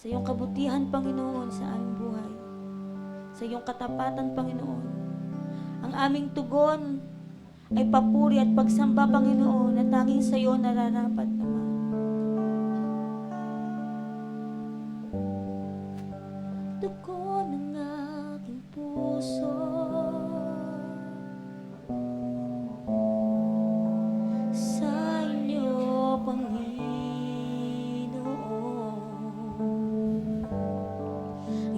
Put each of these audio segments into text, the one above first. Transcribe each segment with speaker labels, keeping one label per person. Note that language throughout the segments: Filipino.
Speaker 1: sa iyong kabutihan, Panginoon, sa aming buhay, sa iyong katapatan, Panginoon. Ang aming tugon ay papuri at pagsamba, Panginoon, na tanging sa iyo nararapat naman. Tugon ng aking puso, sa inyo, Panginoon,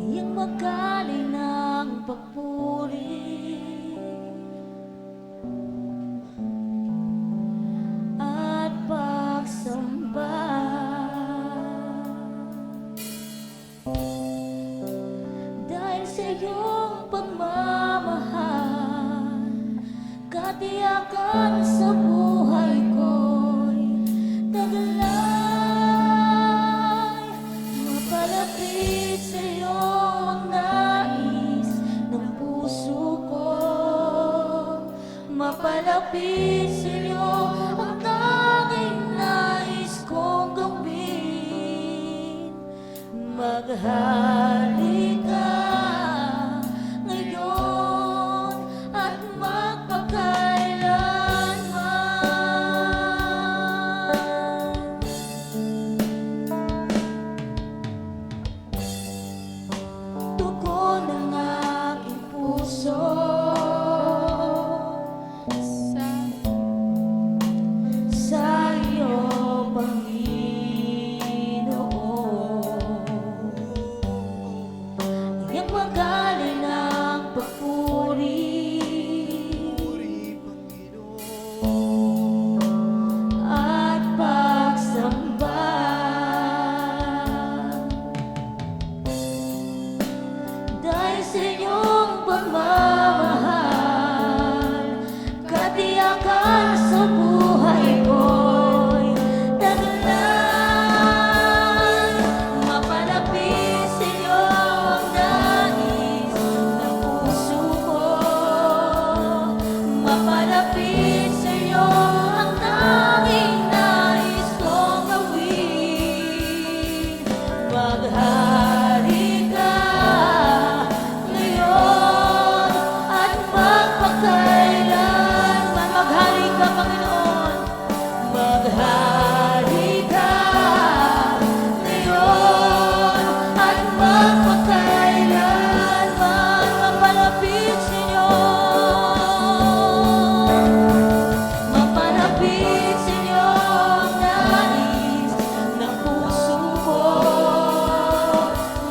Speaker 1: iyang magaling ng papuri at pagsamba. Dahil sa iyong pagmamahal, katiyakan sa buhay ko'y taglay. Mapalapit sa iyo ang nais ng puso ko, mapalapit sa iyo ang tanging nais kong gawin. Maghari ka ngayon at magpakailanman. Tugon ng aking puso, sa iyo, Panginoon, iyang magaling ng papuri at pagsamba. Dahil sa iyong pagmamahal, katiyakan sa buhay ko'y taglay. Mapalapit sa iyo ang nais ng puso ko, mapalapit sa iyo ang tanging nais kong gawin. Maghari ka ngayon at magpakailanman. Maghari ka, Panginoon. Maghari ka ngayon at magpakailanman. Mapalapit sa iyo, mapalapit sa iyo ang nais ng puso ko,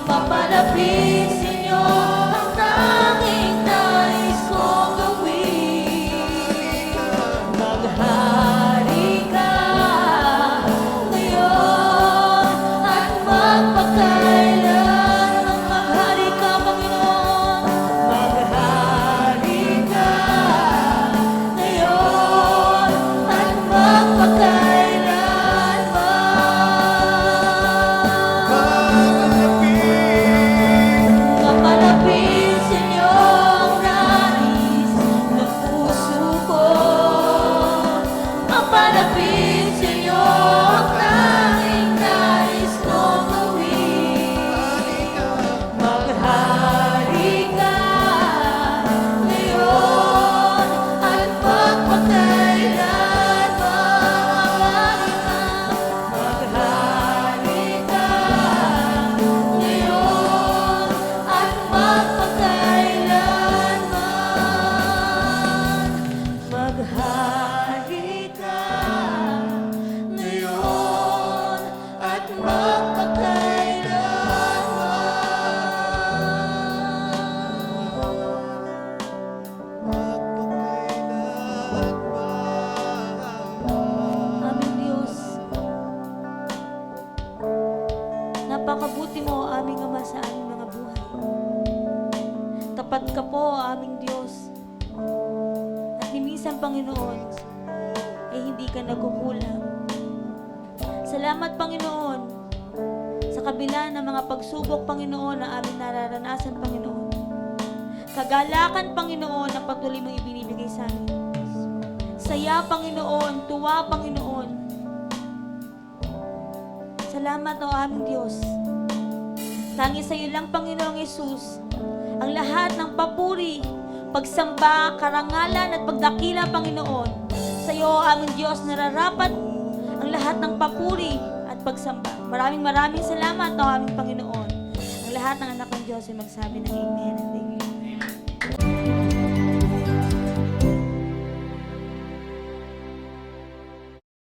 Speaker 1: mapalapit sa iyo ang tanging nais kong gawin. Maghari ka ngayon at magpakailanman. Maghari ka, Panginoon. Maghari ka ngayon at magpakailanman. Mapalapit sa iyo ang nais ng puso ko, mapalapit sa iyo ang tanging nais kong gawin. Maghari ka ngayon at magpakailanman. Maghari ka ngayon at magpakailanman. Maghari ka ngayon at magpakailanman. Aming Diyos, napakabuti mo, aming Ama, sa aming mga buhay. Tapat ka po, aming Diyos. At ni minsan, Panginoon, ay hindi ka nagkukulang. Salamat, Panginoon, sa kabila ng mga pagsubok, Panginoon, na aming nararanasan, Panginoon. Kagalakan, Panginoon, na patuloy mong ibinibigay sa amin. Saya, Panginoon, tuwa, Panginoon. Salamat, o aming Diyos. Tangi sa iyo lang, Panginoong Yesus, ang lahat ng papuri, pagsamba, karangalan at pagdakila, Panginoon. Sa iyo, aming Diyos, nararapat ang lahat ng papuri at pagsamba. Maraming salamat, o aming Panginoon. Ang lahat ng anak ng Diyos ay magsabi ng Amen and Amen.